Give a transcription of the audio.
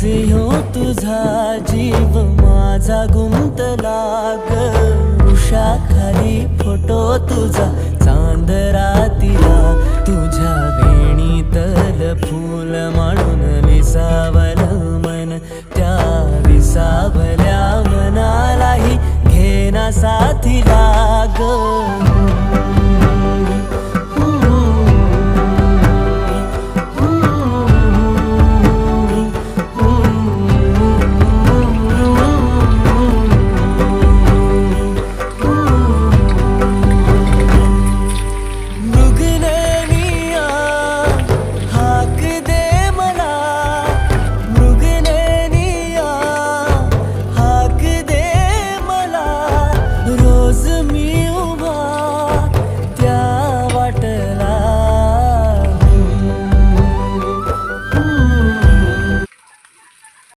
जियो तुझा जीव माझा गुंतला ग उषा खाली फोटो तुझा चांद रातीला तुझ्या वेणीतल फूल म्हणून विसावल मन त्या विसावल्या मनालाही घेना साथीला ग